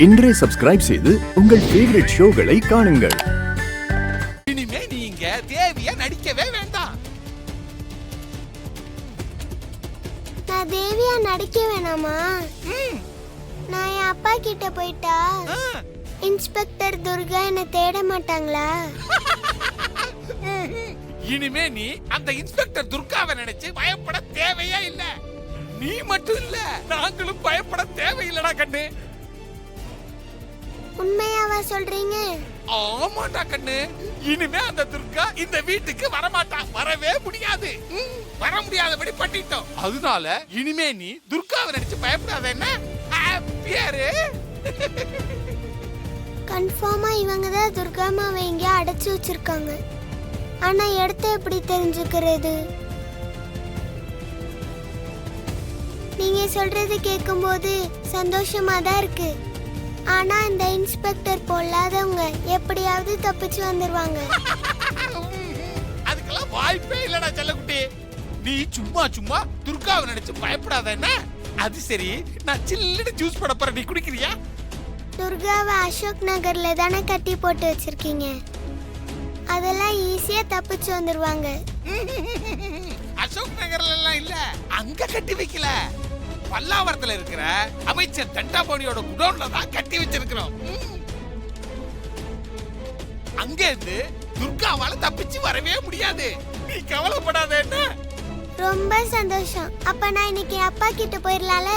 இன்றே சப்ஸ்கிரைப் செய்து உங்கள் ஃபேவரட் ஷோகளை காணுங்கள். இனிமே நீங்க தேவியா நடிக்கவே வேண்டாம். நான் தேவியா நடிக்க வேணாமா? நான் என் அப்பா கிட்ட போயிட்டா இன்ஸ்பெக்டர் துர்கா என்ன தேட மாட்டாங்களா? இனிமே நீ அந்த இன்ஸ்பெக்டர் துர்காவை நினைச்சு பயப்பட தேவையே இல்ல. நீ மட்டும் இல்ல, நாங்களும் பயப்பட தேவையில்லடா கண்ணு. உண்மையாவா சொல்றீங்க? ஆமாடா கண்ணு. இனிமே அந்த துர்கா இந்த வீட்டுக்கு வரமாட்டா, வரவே முடியாது. வர முடியாதபடி பண்ணிட்டோம். அதனால இனிமே நீ துர்காவை நினைச்சு பயப்படாத. என்ன ஹாப்பியாரு? கன்ஃபார்மா இவங்க தான் துர்கா மாவை எங்க அடைச்சு வச்சிருக்காங்க. ஆனா இடத்த எப்படி தெரிஞ்சுக்கிறது? நீங்க சொல்றது கேட்கும்போது சந்தோஷமா தான் இருக்கு. ஆனா இந்த இன்ஸ்பெக்டர் பொல்லாதவங்க எப்படியாவது தப்பிச்சு வந்துருவாங்க. அதுக்கெல்லாம் வாய்ப்பே இல்லடா செல்லக்குட்டி. நீ சும்மா சும்மா துர்காவை நினைச்சு பயப்படாத. என்ன அது சரி, நான் சில்லுன்னு ஜூஸ் போட போறேன், நீ குடிக்கிறியா? துர்காவை அசோக் நகர்ல தானே கட்டி போட்டு வச்சிருக்கீங்க. அதெல்லாம் ஈஸியா தப்பிச்சு வந்துருவாங்க. அசோக் நகர்ல எல்லாம் இல்ல, அங்க கட்டி வைக்கல. பல்லாவரத்துல இருக்கிற அமைச்சர் தண்டாபாணியோட குடோன்ல தான் கட்டி வச்சிருக்கிறோம். அங்க இருந்து துர்காவால தப்பிச்சு வரவே முடியாது. நீ கவலைப்படாத. என்ன ரொம்ப சந்தோஷம். அப்ப நான் இன்னைக்கு அப்பா கிட்ட போயிடலாம்ல?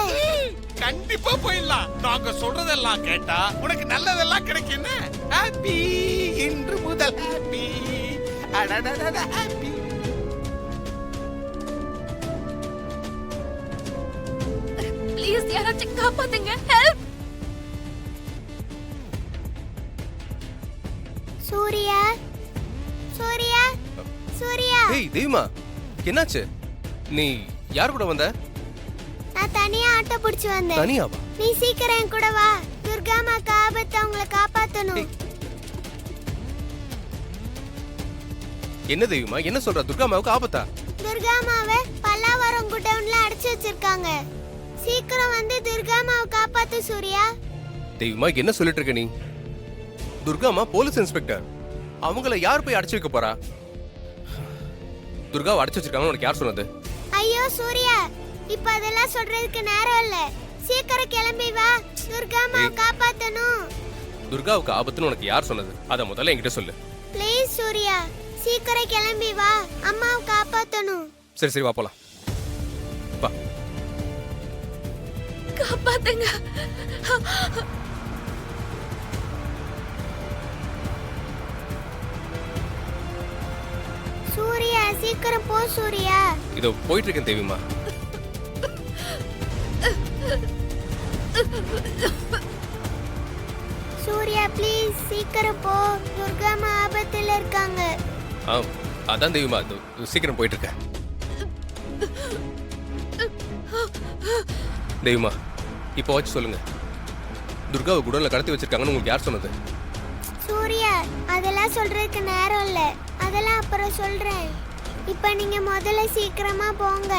கண்டிப்பா போயிடலாம். நாங்க சொல்றதெல்லாம் கேட்டா உனக்கு நல்லதெல்லாம் கிடைக்கும். ஹாப்பி இன்று முதல் ஹாப்பி. அடடடட ஹாப்பி. ப்ளீஸ் யாராச்சும் காப்பாத்துங்க. ஹெல்ப். சூர்யா, சூர்யா, சூர்யா. ஏய் தெய்வமா, என்னாச்சு? நீ யார் கூட வந்த? நான் தனியா ஆட்டோ பிடிச்சு வந்தேன். தனியாவா? நீ சீக்கிரம் என் கூட வா. துர்காமாக்கு ஆபத்து, அவங்கள காப்பாத்தணும். என்ன தெய்வமா, என்ன சொல்ற? துர்காமாவுக்கு ஆபத்தா? துர்காமாவை பல்லாவரம் குடவுன்ல அடைச்சு வச்சிருக்காங்க. சீக்கிரம் வந்து துர்காமாவை காப்பாத்து சூர்யா. தெய்வமா, என்ன சொல்லிட்டு இருக்க நீ? துர்காமா போலீஸ் இன்ஸ்பெக்டர். அவங்கள யார் போய் அடைச்சு வைக்க போறா? துர்காவை அடைச்சு வச்சிருக்காங்கன்னு உனக்கு யார் சொன்னது? ஐயோ சூர்யா, இப்ப அதெல்லாம் சொல்றதுக்கு நேரம் இல்ல. சீக்கிரம் கிளம்பி வா. துர்காமாவை காப்பாத்தணும். துர்காவுக்கு ஆபத்துன்னு உனக்கு யார் சொன்னது? அத முதல்ல என்கிட்ட சொல்லு. ப்ளீஸ் சூர்யா, சீக்கிரம் கிளம்பி வா. அம்மாவை காப்பாத்தணும். சரி சரி, வா போலாம். வா. காப்பாத்துங்க. சூர்யா சீக்கிரம் போ சூர்யா. இதோ போயிட்டு இருக்கேன் தெய்வமா. சூர்யா ப்ளீஸ் சீக்கிரம் போ. துர்காமா ஆபத்துல இருக்காங்க. அதான் தெய்வமா, சீக்கிரம் போயிட்டு இருக்கேன். தெய்வமா, இப்போ வச்சு சொல்லுங்க, துர்காவை குடோன்ல கடத்தி வச்சிருக்காங்கன்னு உங்களுக்கு யார் சொன்னது? சூர்யா, அதெல்லாம் சொல்றதுக்கு நேரம் இல்ல. அதெல்லாம் அப்புறம் சொல்றேன். இப்ப நீங்க முதல்ல சீக்கிரமா போங்க.